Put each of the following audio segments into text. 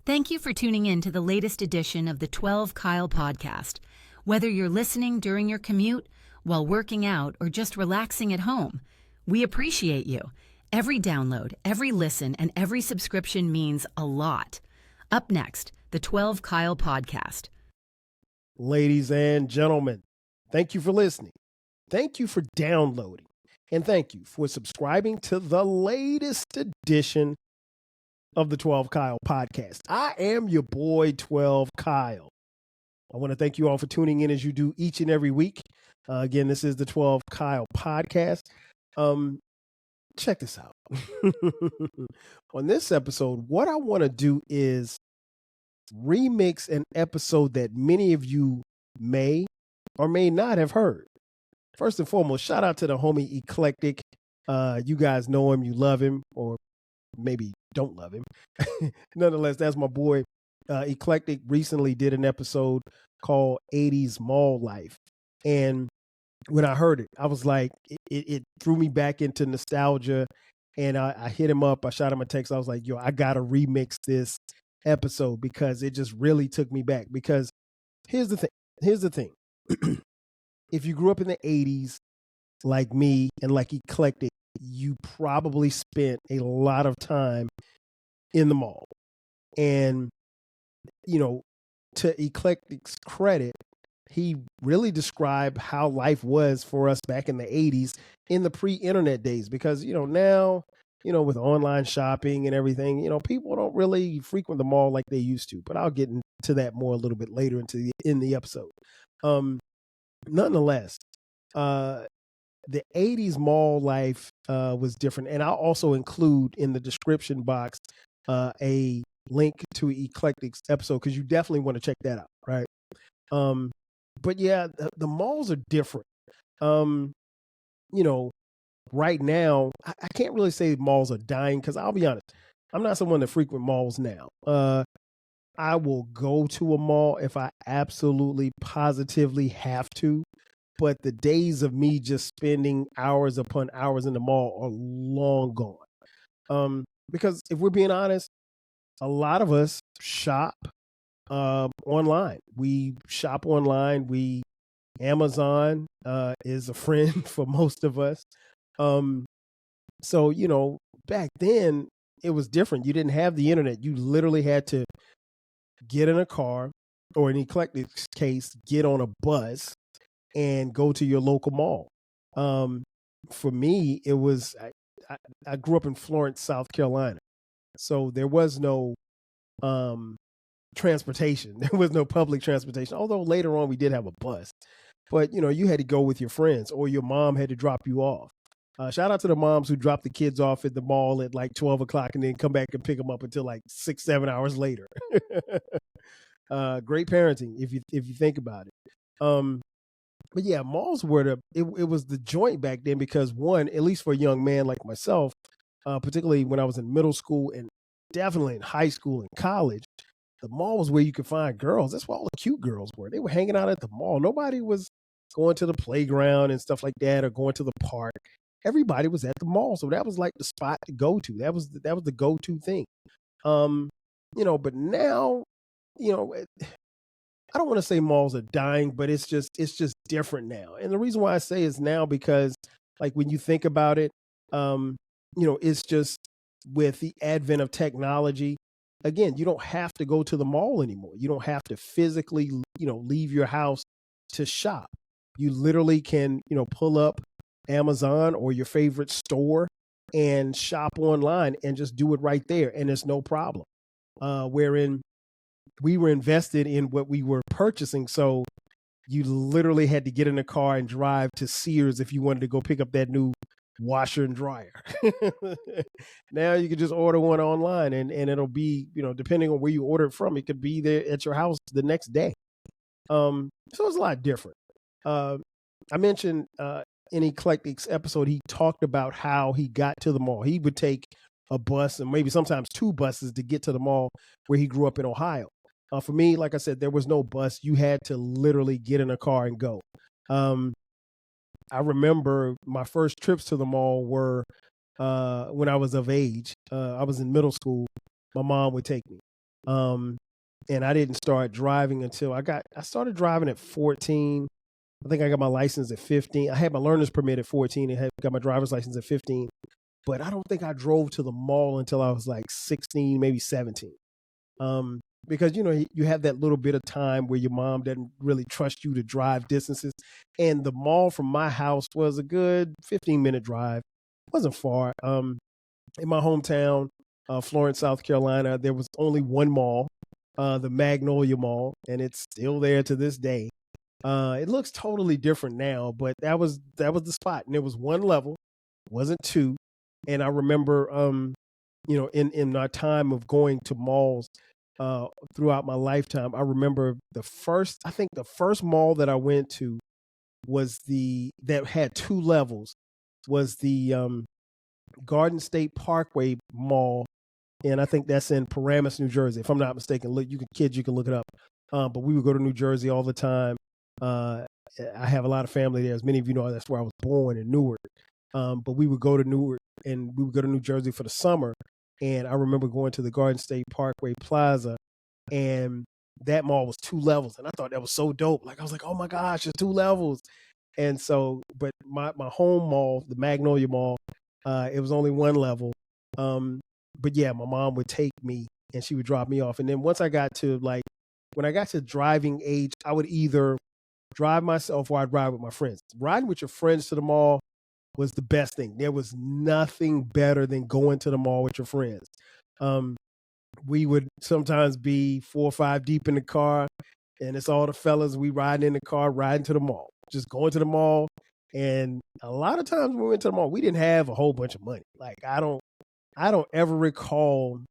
Thank you for tuning in to the latest edition of the 12 Kyle podcast. Whether you're listening during your commute, while working out, or just relaxing at home, we appreciate you. Every download, every listen, and every subscription means a lot. Up next, the 12 Kyle podcast. Ladies and gentlemen, thank you for listening. Thank you for downloading. And thank you for subscribing to the latest edition of the 12 Kyle podcast. I am your boy, 12 Kyle. I want to thank you all for tuning in as you do each and every week. Again, this is the 12 Kyle podcast. Check this out. On this episode, what I want to do is remix an episode that many of you may or may not have heard. First and foremost, shout out to the homie Eclectic. You guys know him, you love him, or maybe don't love him. Nonetheless, that's my boy. Eclectic recently did an episode called 80s Mall Life. And when I heard it, I was like, it threw me back into nostalgia. And I hit him up. I shot him a text. I was like, yo, I got to remix this episode because it just really took me back. Because here's the thing. If you grew up in the 80s like me and like Eclectic, you probably spent a lot of time in the mall. And, you know, to Eclectic's credit, he really described how life was for us back in the 80s in the pre-internet days. Because, now, with online shopping and everything, people don't really frequent the mall like they used to. But I'll get into that more a little bit later in the episode. Nonetheless, the 80s mall life was different. And I'll also include in the description box a link to Eclectic's episode because you definitely want to check that out, right? But yeah, the malls are different. Right now, I can't really say malls are dying because I'll be honest, I'm not someone that frequent malls now. I will go to a mall if I absolutely positively have to. But the days of me just spending hours upon hours in the mall are long gone. Because if we're being honest, a lot of us shop online. We shop online. Amazon is a friend for most of us. So, back then it was different. You didn't have the internet. You literally had to get in a car, or in Eclectic's case, get on a bus and go to your local mall. For me, it was, I grew up in Florence, South Carolina. So there was no transportation. There was no public transportation. Although later on we did have a bus. But, you had to go with your friends or your mom had to drop you off. Shout out to the moms who dropped the kids off at the mall at like 12 o'clock and then come back and pick them up until like 6-7 hours later. Great parenting if you think about it. But yeah, malls were it was the joint back then because one, at least for a young man like myself, particularly when I was in middle school and definitely in high school and college, the mall was where you could find girls. That's where all the cute girls were. They were hanging out at the mall. Nobody was going to the playground and stuff like that or going to the park. Everybody was at the mall. So that was like the spot to go to. That was the go-to thing. But now, I don't want to say malls are dying, but it's just different now. And the reason why I say is now because like when you think about it, it's just with the advent of technology, again, you don't have to go to the mall anymore. You don't have to physically, leave your house to shop. You literally can, pull up Amazon or your favorite store and shop online and just do it right there. And it's no problem. Wherein we were invested in what we were purchasing. So you literally had to get in a car and drive to Sears if you wanted to go pick up that new washer and dryer. Now you can just order one online and it'll be, depending on where you order it from, it could be there at your house the next day. So it's a lot different. I mentioned in Eclectic's episode, he talked about how he got to the mall. He would take a bus and maybe sometimes 2 buses to get to the mall where he grew up in Ohio. For me, like I said, there was no bus. You had to literally get in a car and go. I remember my first trips to the mall were when I was of age. I was in middle school. My mom would take me. And I didn't start driving until I started driving at 14. I think I got my license at 15. I had my learner's permit at 14 and got my driver's license at 15. But I don't think I drove to the mall until I was like 16, maybe 17. Because, you have that little bit of time where your mom doesn't really trust you to drive distances. And the mall from my house was a good 15-minute drive. It wasn't far. In my hometown, Florence, South Carolina, there was only one mall, the Magnolia Mall, and it's still there to this day. It looks totally different now, but that was the spot, and it was one level, wasn't two. And I remember, in my time of going to malls throughout my lifetime, I remember the first mall that I went to was that had two levels, was the Garden State Parkway Mall, and I think that's in Paramus, New Jersey, if I'm not mistaken. Look, you can look it up. But we would go to New Jersey all the time. I have a lot of family there, as many of you know. That's where I was born, in Newark. But we would go to Newark and we would go to New Jersey for the summer. And I remember going to the Garden State Parkway Plaza, and that mall was two levels, and I thought that was so dope. Like I was like, oh my gosh, it's two levels. And so, but my home mall, the Magnolia Mall, it was only one level. But yeah, my mom would take me and she would drop me off. And then once I got to when I got to driving age, I would either drive myself or I'd ride with my friends. Riding with your friends to the mall was the best thing. There was nothing better than going to the mall with your friends. We would sometimes be 4 or 5 deep in the car, and it's all the fellas. We riding in the car, riding to the mall, just going to the mall. And a lot of times when we went to the mall, we didn't have a whole bunch of money. Like I don't ever recall.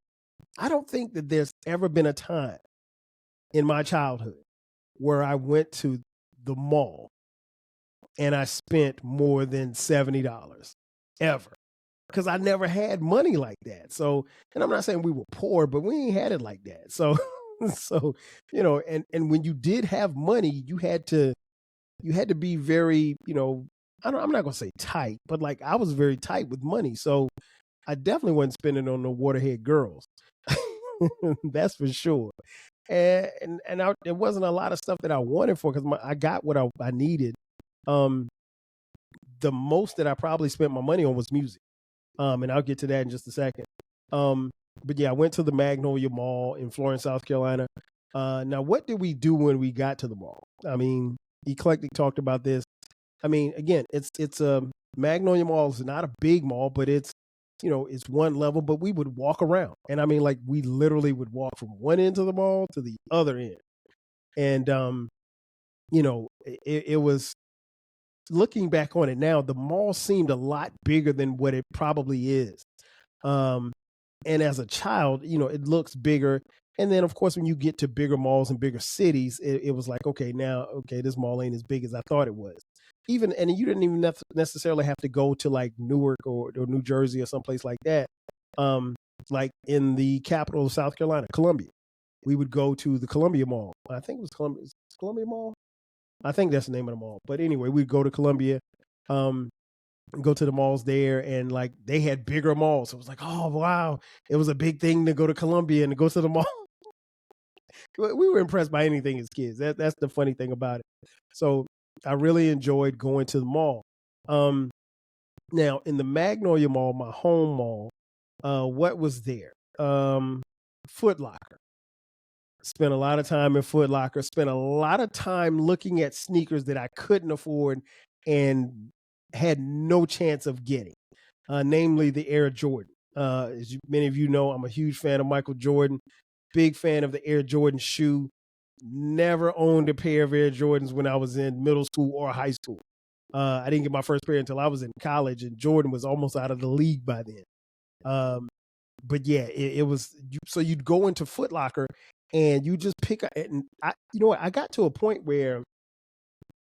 I don't think that there's ever been a time in my childhood where I went to the mall and I spent more than $70 ever, because I never had money like that. So, and I'm not saying we were poor, but we ain't had it like that. So, and when you did have money, you had to be very, I'm not gonna say tight, but like I was very tight with money. So I definitely wasn't spending on the waterhead girls. That's for sure. And there wasn't a lot of stuff that I wanted for, because I got what I needed. The most that I probably spent my money on was music. And I'll get to that in just a second. But yeah, I went to the Magnolia Mall in Florence, South Carolina. Now, what did we do when we got to the mall? I mean, Eclectic talked about this. I mean, again, it's a Magnolia Mall is not a big mall, but it's one level, but we would walk around. And I mean, like we literally would walk from one end of the mall to the other end. And, it was, looking back on it now, the mall seemed a lot bigger than what it probably is. And as a child, it looks bigger. And then, of course, when you get to bigger malls and bigger cities, it was like, okay, this mall ain't as big as I thought it was. And you didn't even necessarily have to go to like Newark or New Jersey or someplace like that. Like in the capital of South Carolina, Columbia, we would go to the Columbia Mall. I think it was Columbia Mall. I think that's the name of the mall. But anyway, we'd go to Columbia, go to the malls there, and like they had bigger malls. So it was like, oh wow, it was a big thing to go to Columbia and to go to the mall. We were impressed by anything as kids. That's the funny thing about it. So I really enjoyed going to the mall. Now in the Magnolia Mall, my home mall, what was there? Foot Locker. Spent a lot of time in Foot Locker. Spent a lot of time looking at sneakers that I couldn't afford and had no chance of getting, namely the Air Jordan. As many of you know, I'm a huge fan of Michael Jordan. Big fan of the Air Jordan shoe. Never owned a pair of Air Jordans when I was in middle school or high school. I didn't get my first pair until I was in college, and Jordan was almost out of the league by then. But yeah, it was. So you'd go into Foot Locker and you just pick. And I got to a point where,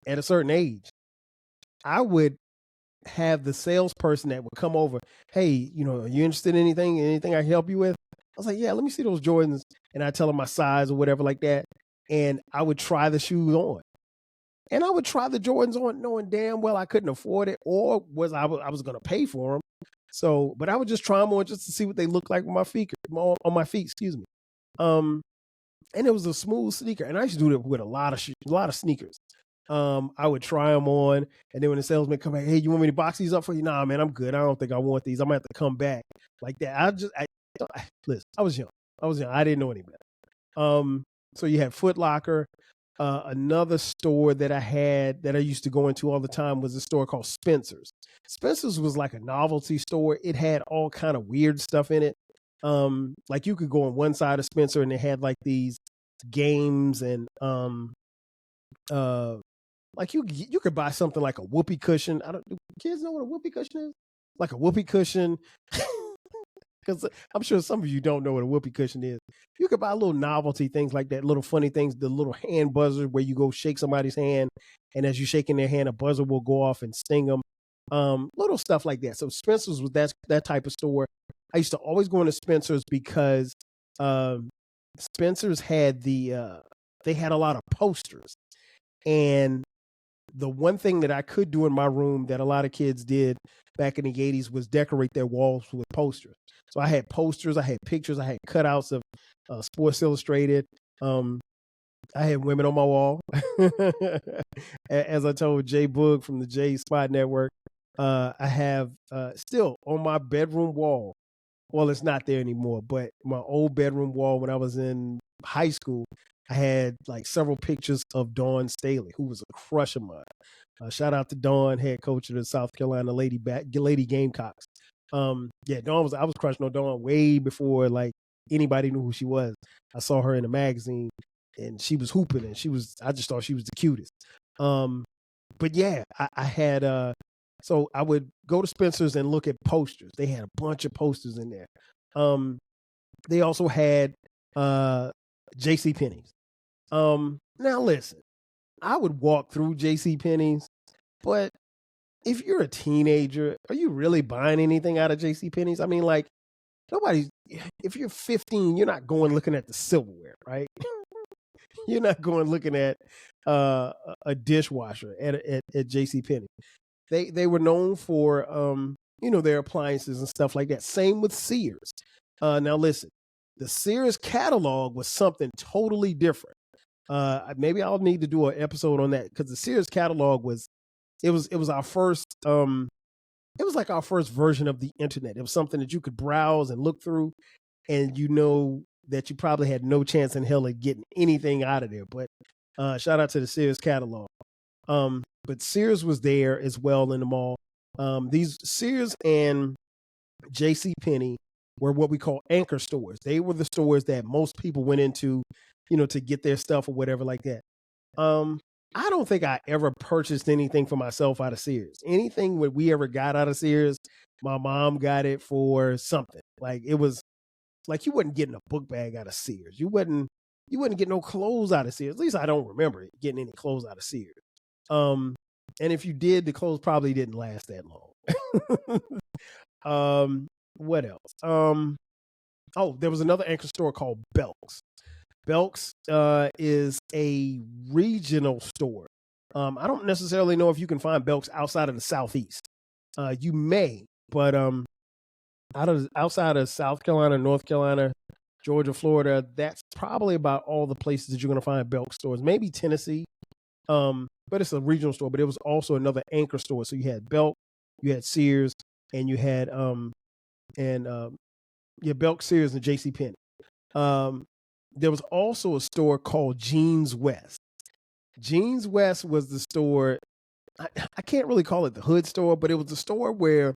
at a certain age, I would have the salesperson that would come over. Hey, are you interested in anything? Anything I can help you with? I was like, yeah, let me see those Jordans. And I tell them my size or whatever like that. And I would try the shoes on. And I would try the Jordans on knowing damn well I couldn't afford it, or I was going to pay for them. So, but I would just try them on just to see what they look like on my feet, excuse me. And it was a smooth sneaker. And I used to do that with a lot of sneakers. I would try them on, and then when the salesman come back, hey, you want me to box these up for you? Nah, man, I'm good. I don't think I want these. I'm gonna have to come back like that. Listen, I was young. I didn't know any better. So you had Foot Locker. Another store that I used to go into all the time was a store called Spencer's. Spencer's was like a novelty store. It had all kind of weird stuff in it. Like you could go on one side of Spencer and it had like these games and like you could buy something like a whoopee cushion. Do kids know what a whoopee cushion is? Like a whoopee cushion. Because I'm sure some of you don't know what a whoopee cushion is. You could buy little novelty things like that, little funny things, the little hand buzzer where you go shake somebody's hand, and as you're shaking their hand, a buzzer will go off and sting them. Little stuff like that. So Spencer's was that type of store. I used to always go into Spencer's because Spencer's had they had a lot of posters. And the one thing that I could do in my room that a lot of kids did back in the 80s was decorate their walls with posters. So I had posters, I had pictures, I had cutouts of Sports Illustrated. I had women on my wall. As I told Jay Boog from the J Spot Network, I have still on my bedroom wall. Well, it's not there anymore, but my old bedroom wall when I was in high school, I had like several pictures of Dawn Staley, who was a crush of mine. Shout out to Dawn, head coach of the South Carolina Lady Gamecocks. Yeah, I was crushing on Dawn way before like anybody knew who she was. I saw her in a magazine and she was hooping and I just thought she was the cutest. But yeah, I had so I would go to Spencer's and look at posters. They had a bunch of posters in there. They also had JCPenney's. Now listen, I would walk through JCPenney's, but if you're a teenager, are you really buying anything out of JCPenney's? I mean, like, if you're 15, you're not going looking at the silverware, right? You're not going looking at a dishwasher at JCPenney. They were known for their appliances and stuff like that. Same with Sears. Now listen, the Sears catalog was something totally different. Maybe I'll need to do an episode on that because the Sears catalog was our first it was like our first version of the internet. It was something that you could browse and look through, and you know that you probably had no chance in hell of getting anything out of there. But shout out to the Sears catalog. But Sears was there as well in the mall. These Sears and JCPenney were what we call anchor stores. They were the stores that most people went into, to get their stuff or whatever like that. I don't think I ever purchased anything for myself out of Sears. Anything that we ever got out of Sears, my mom got it for something. Like it was like you wasn't getting a book bag out of Sears. You wouldn't get no clothes out of Sears. At least I don't remember getting any clothes out of Sears. And if you did, the clothes probably didn't last that long. What else? There was another anchor store called Belk's. Belk's is a regional store. I don't necessarily know if you can find Belk's outside of the Southeast. You may, but outside of South Carolina, North Carolina, Georgia, Florida, that's probably about all the places that you're going to find Belk stores. Maybe Tennessee, but it's a regional store. But it was also another anchor store. So you had Belk, you had Sears, and you had Belk, Sears, and JCPenney. There was also a store called Jeans West. Jeans West was the store. I can't really call it the hood store, but it was the store where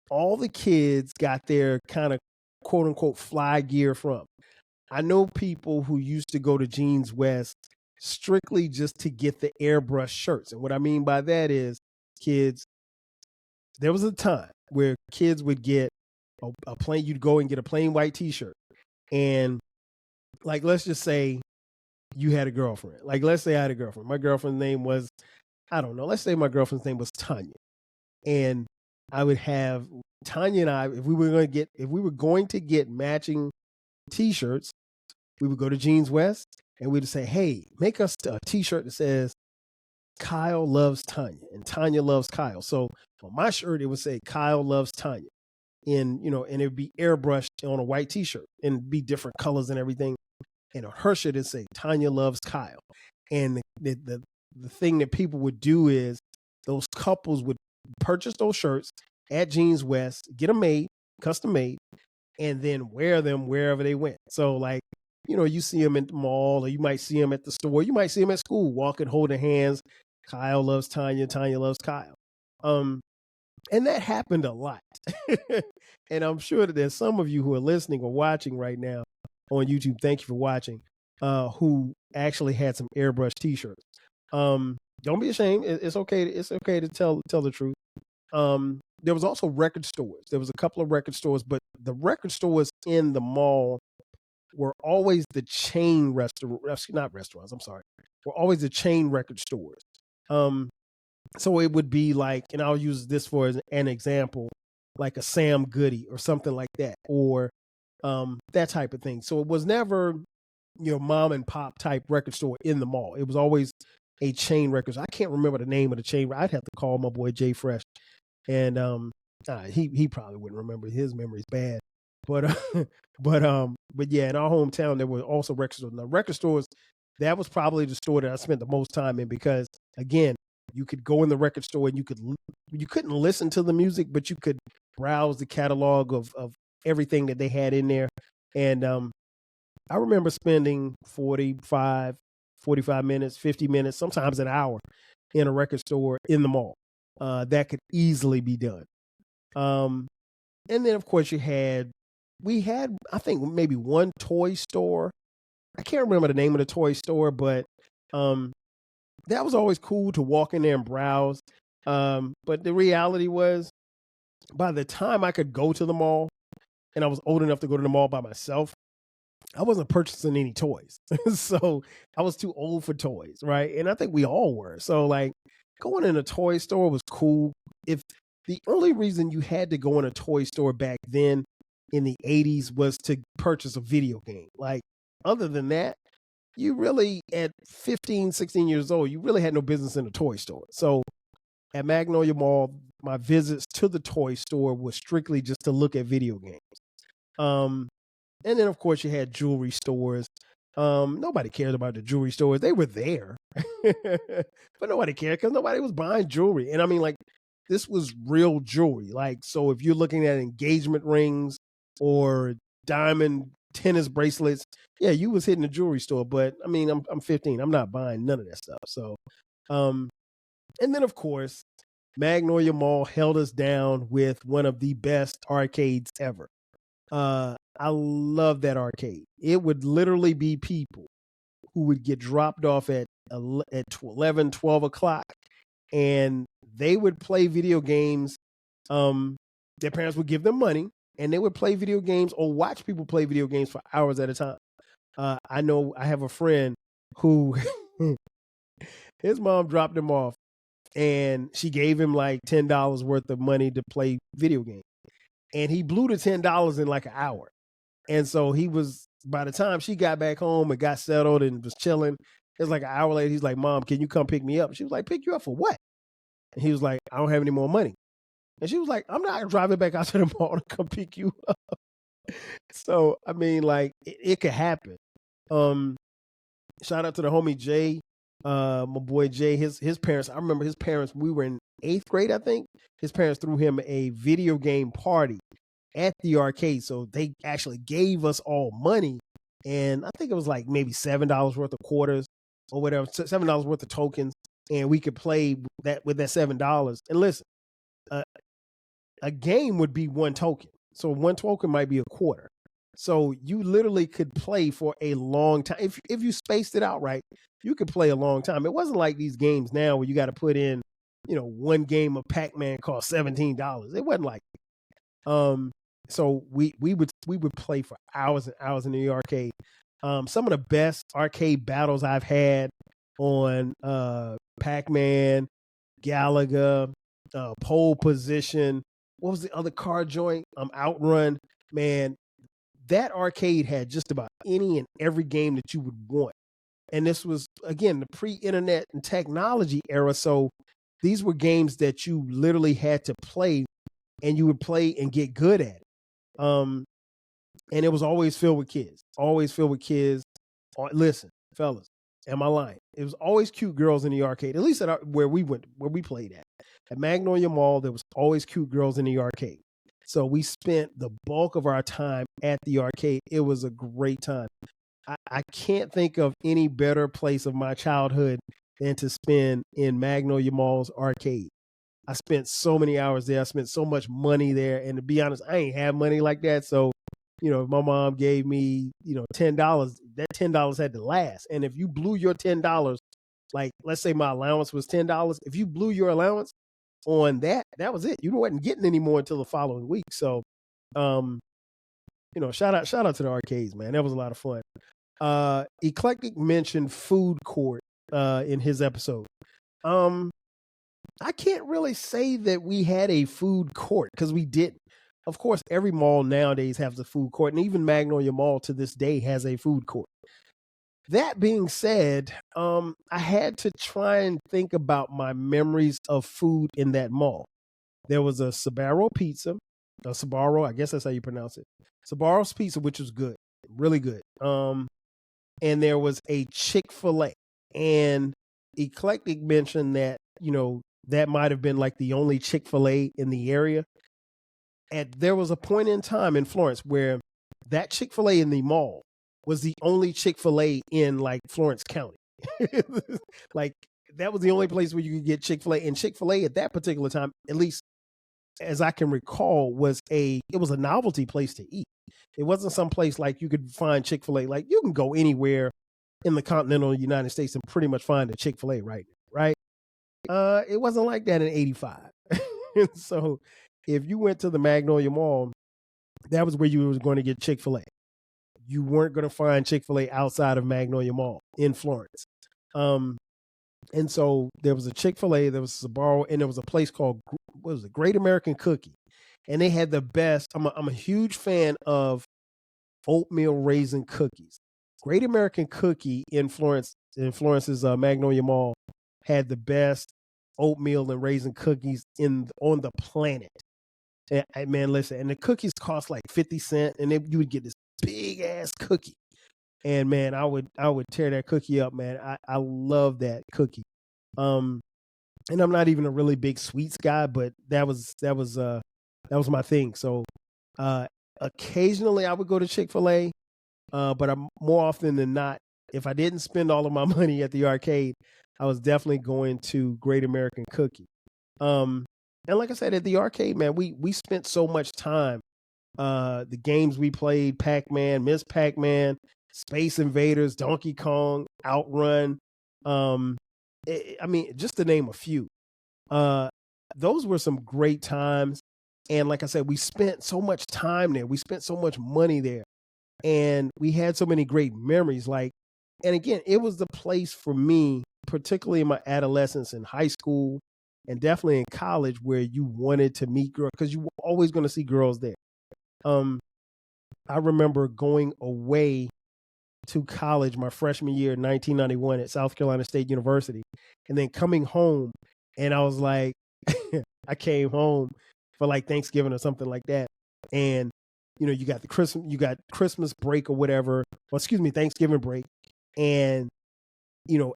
all the kids got their kind of quote unquote fly gear from. I know people who used to go to Jeans West strictly just to get the airbrush shirts. And what I mean by that is kids, there was a time where kids would get you'd go and get a plain white t-shirt. And like, let's just say you had a girlfriend. Like, let's say I had a girlfriend. My girlfriend's name was, I don't know. Let's say my girlfriend's name was Tanya. And I would have Tanya and I, if we were going to get matching t-shirts, we would go to Jeans West and we'd say, hey, make us a t-shirt that says Kyle loves Tanya and Tanya loves Kyle. So on my shirt, it would say Kyle loves Tanya. And it would be airbrushed on a white t-shirt and be different colors and everything. and on her shirt it say Tanya loves Kyle. And the thing that people would do is those couples would purchase those shirts at Jeans West, get them made, custom made, and then wear them wherever they went. So like, you see them at the mall, or you might see them at the store, you might see them at school, walking, holding hands. Kyle loves Tanya, Tanya loves Kyle. And that happened a lot. And I'm sure that there's some of you who are listening or watching right now on YouTube, thank you for watching, who actually had some airbrush t-shirts. Don't be ashamed. It's okay. It's okay to tell the truth. There was also record stores. There was a couple of record stores, but the record stores in the mall were always the chain not restaurants, I'm sorry, were always the chain record stores. So it would be like, and I'll use this for an example, like a Sam Goody or something like that, or that type of thing. So it was never your mom and pop type record store in the mall. It was always a chain record. I can't remember the name of the chain. I'd have to call my boy Jay Fresh, and he probably wouldn't remember. His memory's bad. But yeah, in our hometown there were also record stores. Now record stores, that was probably the store that I spent the most time in, because again, you could go in the record store and you couldn't listen to the music, but you could browse the catalog of everything that they had in there. And I remember spending 45 minutes, 50 minutes, sometimes an hour in a record store in the mall. That could easily be done. And then of course we had, I think maybe one toy store. I can't remember the name of the toy store, but that was always cool to walk in there and browse. But the reality was, by the time I could go to the mall, and I was old enough to go to the mall by myself, I wasn't purchasing any toys. So I was too old for toys, right? And I think we all were. So like, going in a toy store was cool. If the only reason you had to go in a toy store back then in the 80s was to purchase a video game. Like, other than that, you really, at 15, 16 years old, you really had no business in a toy store. So at Magnolia Mall, my visits to the toy store was strictly just to look at video games. And then of course you had jewelry stores. Nobody cared about the jewelry stores. They were there, but nobody cared because nobody was buying jewelry. And I mean, like, this was real jewelry. Like, so if you're looking at engagement rings or diamond tennis bracelets, yeah, you was hitting the jewelry store. But I mean, I'm 15. I'm not buying none of that stuff. So, and then of course, Magnolia Mall held us down with one of the best arcades ever. I love that arcade. It would literally be people who would get dropped off at 11, 12 o'clock, and they would play video games. Their parents would give them money, and they would play video games or watch people play video games for hours at a time. I know I have a friend who his mom dropped him off, and she gave him like $10 worth of money to play video games. And he blew the $10 in like an hour. And so by the time she got back home and got settled and was chilling, it was like an hour later, he's like, "Mom, can you come pick me up?" She was like, "Pick you up for what?" And he was like, "I don't have any more money." And she was like, "I'm not driving back out to the mall to come pick you up." So, I mean, like, it could happen. Shout out to the homie Jay, my boy Jay, his parents. I remember his parents, we were in 8th grade, I think. His parents threw him a video game party at the arcade. So they actually gave us all money. And I think it was like maybe $7 worth of quarters or whatever, $7 worth of tokens. And we could play with that $7. And listen, a game would be one token. So one token might be a quarter. So you literally could play for a long time. If you spaced it out right, you could play a long time. It wasn't like these games now where you got to put in, one game of Pac-Man cost $17. It wasn't like that. So we would play for hours and hours in the arcade. Some of the best arcade battles I've had on Pac-Man, Galaga, Pole Position. What was the other card joint? Outrun. Man, that arcade had just about any and every game that you would want. And this was, again, the pre-internet and technology era. So these were games that you literally had to play, and you would play and get good at it. And it was always filled with kids, Listen, fellas, am I lying? It was always cute girls in the arcade, at least where we played at. At Magnolia Mall, there was always cute girls in the arcade. So we spent the bulk of our time at the arcade. It was a great time. I can't think of any better place of my childhood than to spend in Magnolia Mall's arcade. I spent so many hours there. I spent so much money there. And to be honest, I ain't have money like that. So, if my mom gave me, $10, that $10 had to last. And if you blew your $10, like let's say my allowance was $10, if you blew your allowance on that, that was it. You wasn't getting any more until the following week. So, shout out to the arcades, man. That was a lot of fun. Eclectic mentioned food court in his episode. I can't really say that we had a food court because we didn't. Of course, every mall nowadays has a food court, and even Magnolia Mall to this day has a food court. That being said, I had to try and think about my memories of food in that mall. There was a Sbarro, I guess that's how you pronounce it. Sbarro's Pizza, which was good, really good. And there was a Chick-fil-A. And Eclectic mentioned that, that might have been like the only Chick-fil-A in the area. And there was a point in time in Florence where that Chick-fil-A in the mall was the only Chick-fil-A in like Florence County. Like that was the only place where you could get Chick-fil-A. And Chick-fil-A at that particular time, at least as I can recall, it was a novelty place to eat. It wasn't some place like you could find Chick-fil-A. Like you can go anywhere in the continental United States and pretty much find a Chick-fil-A right now, right? It wasn't like that in 85. So if you went to the Magnolia Mall, that was where you was going to get Chick-fil-A. You weren't going to find Chick-fil-A outside of Magnolia Mall in Florence. And so there was a Chick-fil-A, there was Sbarro, and there was a place called, what was it, Great American Cookie. And they had the best, I'm a huge fan of oatmeal raisin cookies. Great American Cookie in Florence's Magnolia Mall had the best oatmeal and raisin cookies on the planet. And, man, listen, and the cookies cost like 50 cents, and you would get this big ass cookie. And man, I would tear that cookie up, man. I love that cookie. And I'm not even a really big sweets guy, but that was my thing. So occasionally I would go to Chick-fil-A, but I'm more often than not, if I didn't spend all of my money at the arcade, I was definitely going to Great American Cookie. And like I said, at the arcade, man, we spent so much time. The games we played, Pac-Man, Miss Pac-Man, Space Invaders, Donkey Kong, Outrun. I mean, just to name a few. Those were some great times. And like I said, we spent so much time there. We spent so much money there. And we had so many great memories. And again, it was the place for me, particularly in my adolescence in high school and definitely in college, where you wanted to meet girls because you were always going to see girls there. I remember going away to college my freshman year in 1991 at South Carolina State University, and then coming home, and I was like, I came home for like Thanksgiving or something like that, and you got Christmas break or whatever, Thanksgiving break, and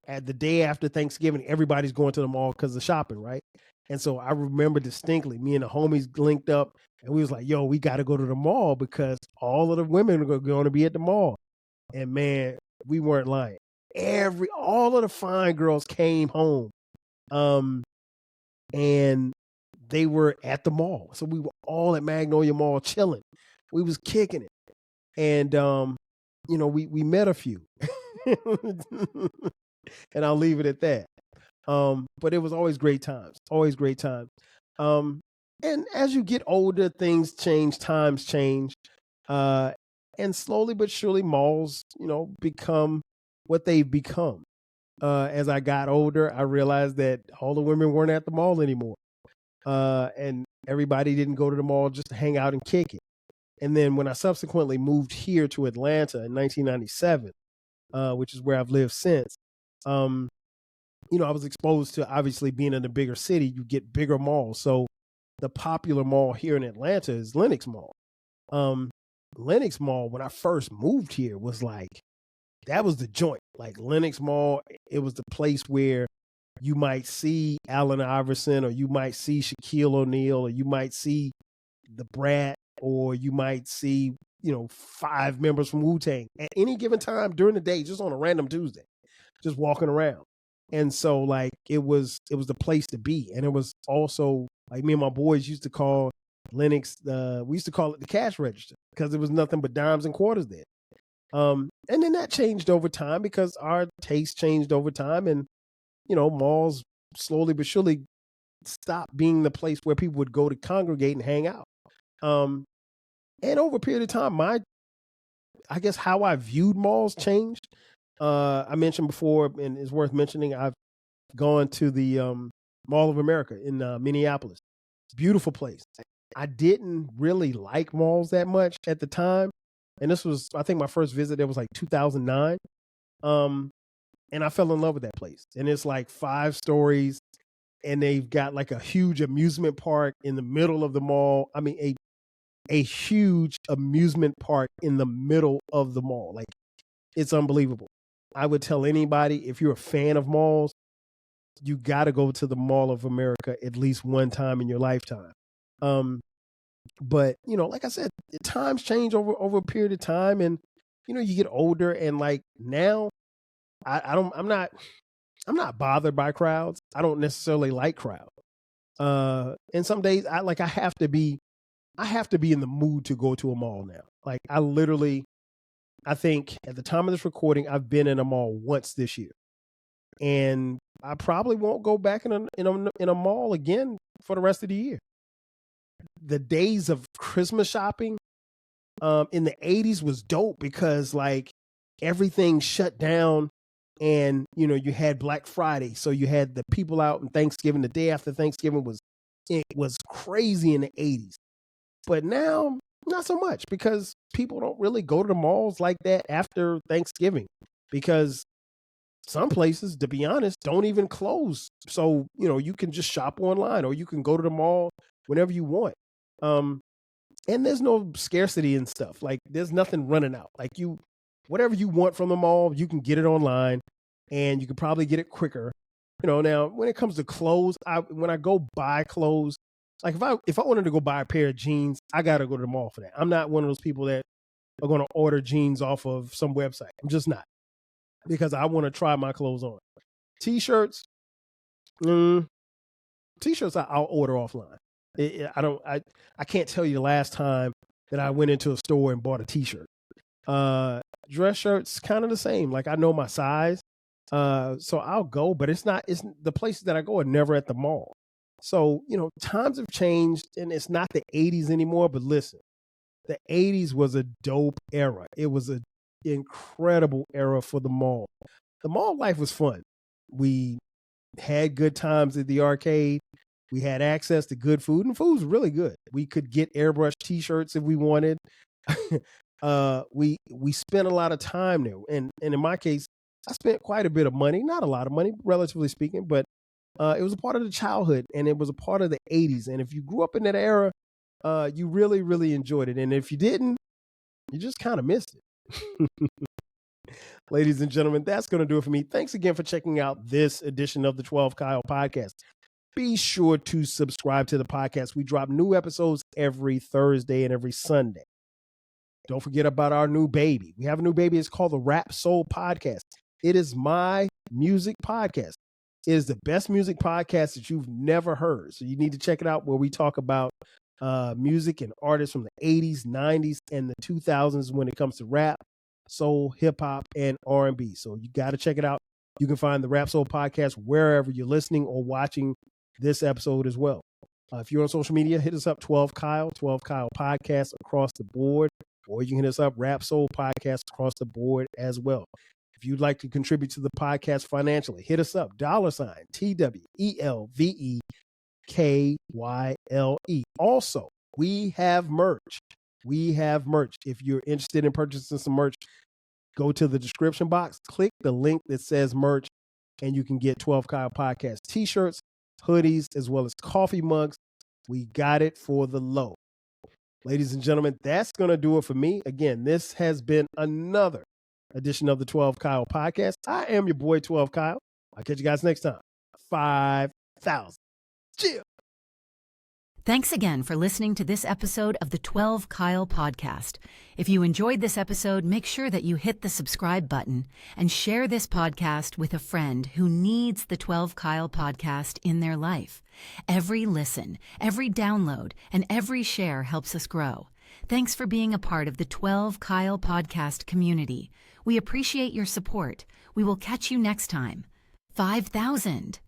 at the day after Thanksgiving, everybody's going to the mall because of shopping, right? And so I remember distinctly, me and the homies linked up, and we was like, yo, we got to go to the mall because all of the women are going to be at the mall. And man, we weren't lying. All of the fine girls came home, and they were at the mall. So we were all at Magnolia Mall chilling. We was kicking it. And, we met a few. And I'll leave it at that. But it was always great times. And as you get older, things change, times change. And slowly but surely malls, become what they've become. As I got older, I realized that all the women weren't at the mall anymore. And everybody didn't go to the mall just to hang out and kick it. And then when I subsequently moved here to Atlanta in 1997, which is where I've lived since, I was exposed to, obviously being in a bigger city, you get bigger malls. So the popular mall here in Atlanta is Lenox Mall. Lenox Mall, when I first moved here, was like that was the joint. Like Lenox Mall, it was the place where you might see Allen Iverson, or you might see Shaquille O'Neal, or you might see the Brat, or you might see, 5 members from Wu-Tang at any given time during the day, just on a random Tuesday, just walking around. And so like it was the place to be. And it was also like me and my boys used to call Lenox, we used to call it the cash register because there was nothing but dimes and quarters there. And then that changed over time because our taste changed over time, and malls slowly but surely stopped being the place where people would go to congregate and hang out. And over a period of time, I guess how I viewed malls changed. I mentioned before, and it's worth mentioning, I've gone to the Mall of America in Minneapolis. Beautiful place. I didn't really like malls that much at the time. And this was, I think my first visit there was like 2009. And I fell in love with that place. And it's like 5 stories, and they've got like a huge amusement park in the middle of the mall. I mean, a huge amusement park in the middle of the mall. Like, it's unbelievable. I would tell anybody, if you're a fan of malls, you got to go to the Mall of America at least one time in your lifetime. But like I said, times change over a period of time, and you get older, and like now, I'm not bothered by crowds. I don't necessarily like crowds. And some days I have to be in the mood to go to a mall now. Like I think at the time of this recording, I've been in a mall once this year, and I probably won't go back in a mall again for the rest of the year. The days of Christmas shopping in the 80s was dope because like everything shut down, and you had Black Friday, so you had the people out, and Thanksgiving, the day after Thanksgiving, was crazy in the 80s. But now, not so much, because people don't really go to the malls like that after Thanksgiving, because some places, to be honest, don't even close. So, you can just shop online, or you can go to the mall whenever you want. And there's no scarcity and stuff. Like, there's nothing running out. Like, whatever you want from the mall, you can get it online, and you can probably get it quicker. Now when it comes to clothes, when I go buy clothes, like if I wanted to go buy a pair of jeans, I got to go to the mall for that. I'm not one of those people that are going to order jeans off of some website. I'm just not, because I want to try my clothes on. T-shirts, I'll order offline. I can't tell you the last time that I went into a store and bought a T-shirt. Dress shirts, kind of the same. Like, I know my size, so I'll go, but it's the places that I go are never at the mall. So, times have changed, and it's not the 80s anymore. But listen, the 80s was a dope era. It was an incredible era for the mall. The mall life was fun. We had good times at the arcade. We had access to good food, and food was really good. We could get airbrushed T-shirts if we wanted. We spent a lot of time there, and in my case, I spent quite a bit of money. Not a lot of money, relatively speaking, but it was a part of the childhood, and it was a part of the 80s. And if you grew up in that era, you really, really enjoyed it. And if you didn't, you just kind of missed it. Ladies and gentlemen, that's going to do it for me. Thanks again for checking out this edition of the 12 Kyle podcast. Be sure to subscribe to the podcast. We drop new episodes every Thursday and every Sunday. Don't forget about our new baby. We have a new baby. It's called the Rap Soul Podcast. It is my music podcast. It is the best music podcast that you've never heard. So you need to check it out, where we talk about music and artists from the 80s, 90s, and the 2000s when it comes to rap, soul, hip hop, and R&B. So you got to check it out. You can find the Rap Soul Podcast wherever you're listening or watching this episode as well. If you're on social media, hit us up 12 Kyle Podcast across the board, or you can hit us up Rap Soul Podcast across the board as well. If you'd like to contribute to the podcast financially, hit us up, $TWELVEKYLE. Also, we have merch. If you're interested in purchasing some merch, go to the description box, click the link that says merch, and you can get 12 Kyle Podcast t-shirts, hoodies, as well as coffee mugs. We got it for the low. Ladies and gentlemen, that's going to do it for me. Again, this has been another edition of the 12 Kyle podcast. I am your boy, 12 Kyle. I'll catch you guys next time. 5,000. Chill. Thanks again for listening to this episode of the 12 Kyle podcast. If you enjoyed this episode, make sure that you hit the subscribe button and share this podcast with a friend who needs the 12 Kyle podcast in their life. Every listen, every download, and every share helps us grow. Thanks for being a part of the 12 Kyle podcast community. We appreciate your support. We will catch you next time. 5,000.